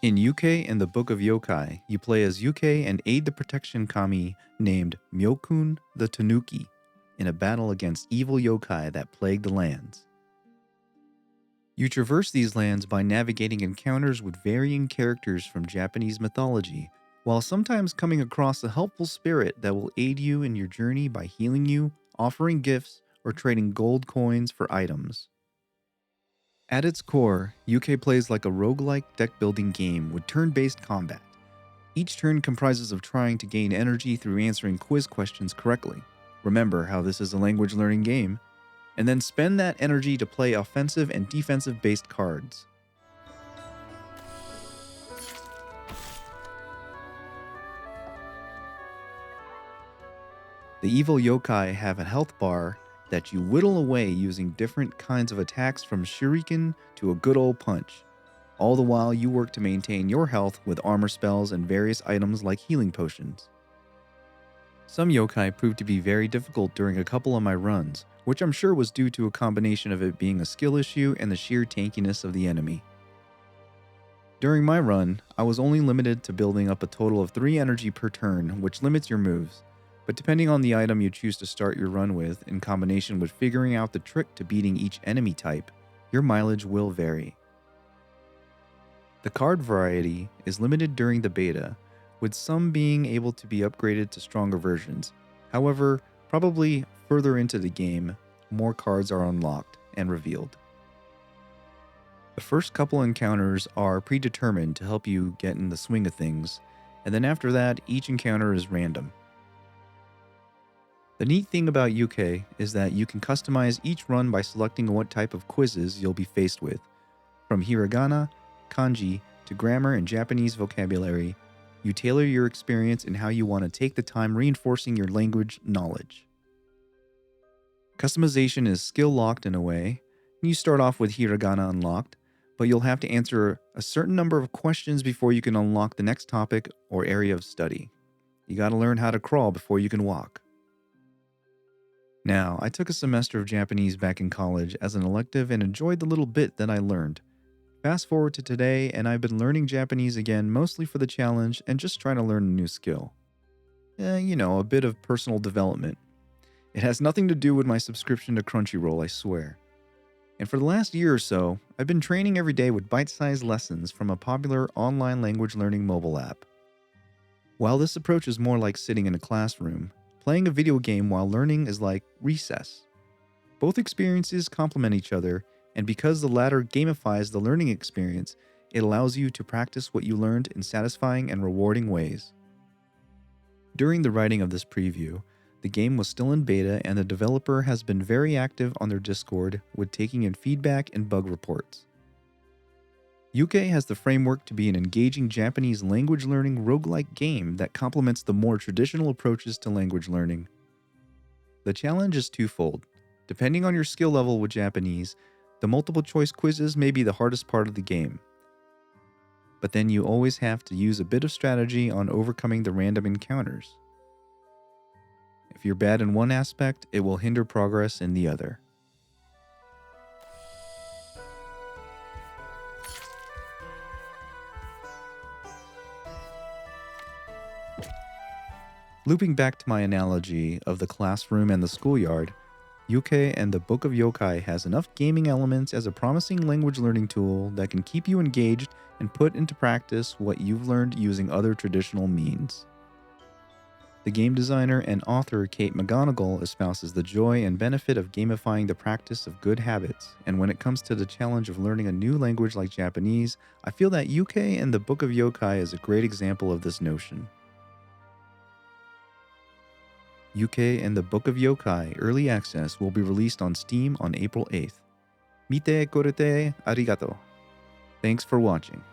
In Yuke and the Book of Yokai, you play as Yuke and aid the protection kami named Myokun the Tanuki in a battle against evil yokai that plague the lands. You traverse these lands by navigating encounters with varying characters from Japanese mythology, while sometimes coming across a helpful spirit that will aid you in your journey by healing you, offering gifts, or trading gold coins for items. At its core, UK plays like a roguelike deck-building game with turn-based combat. Each turn comprises of trying to gain energy through answering quiz questions correctly. Remember how this is a language learning game. And then spend that energy to play offensive and defensive-based cards. The evil yokai have a health bar that you whittle away using different kinds of attacks from shuriken to a good old punch. All the while you work to maintain your health with armor spells and various items like healing potions. Some yokai proved to be very difficult during a couple of my runs, which I'm sure was due to a combination of it being a skill issue and the sheer tankiness of the enemy. During my run, I was only limited to building up a total of 3 energy per turn, which limits your moves. But depending on the item you choose to start your run with, in combination with figuring out the trick to beating each enemy type, your mileage will vary. The card variety is limited during the beta, with some being able to be upgraded to stronger versions. However, probably further into the game, more cards are unlocked and revealed. The first couple encounters are predetermined to help you get in the swing of things, and then after that, each encounter is random. The neat thing about Yuke is that you can customize each run by selecting what type of quizzes you'll be faced with. From hiragana, kanji, to grammar and Japanese vocabulary, you tailor your experience in how you want to take the time reinforcing your language knowledge. Customization is skill locked in a way. You start off with hiragana unlocked, but you'll have to answer a certain number of questions before you can unlock the next topic or area of study. You gotta learn how to crawl before you can walk. Now, I took a semester of Japanese back in college as an elective and enjoyed the little bit that I learned. Fast forward to today, and I've been learning Japanese again mostly for the challenge and just trying to learn a new skill. A bit of personal development. It has nothing to do with my subscription to Crunchyroll, I swear. And for the last year or so, I've been training every day with bite-sized lessons from a popular online language learning mobile app. While this approach is more like sitting in a classroom, playing a video game while learning is like recess. Both experiences complement each other, and because the latter gamifies the learning experience, it allows you to practice what you learned in satisfying and rewarding ways. During the writing of this preview, the game was still in beta and the developer has been very active on their Discord with taking in feedback and bug reports. Yuke has the framework to be an engaging Japanese language learning roguelike game that complements the more traditional approaches to language learning. The challenge is twofold. Depending on your skill level with Japanese, the multiple choice quizzes may be the hardest part of the game. But then you always have to use a bit of strategy on overcoming the random encounters. If you're bad in one aspect, it will hinder progress in the other. Looping back to my analogy of the classroom and the schoolyard, Yuke and the Book of Yokai has enough gaming elements as a promising language learning tool that can keep you engaged and put into practice what you've learned using other traditional means. The game designer and author Kate McGonigal espouses the joy and benefit of gamifying the practice of good habits, and when it comes to the challenge of learning a new language like Japanese, I feel that Yuke and the Book of Yokai is a great example of this notion. Yuke and the Book of Yokai Early Access will be released on Steam on April 8th. Mite korete arigato. Thanks for watching.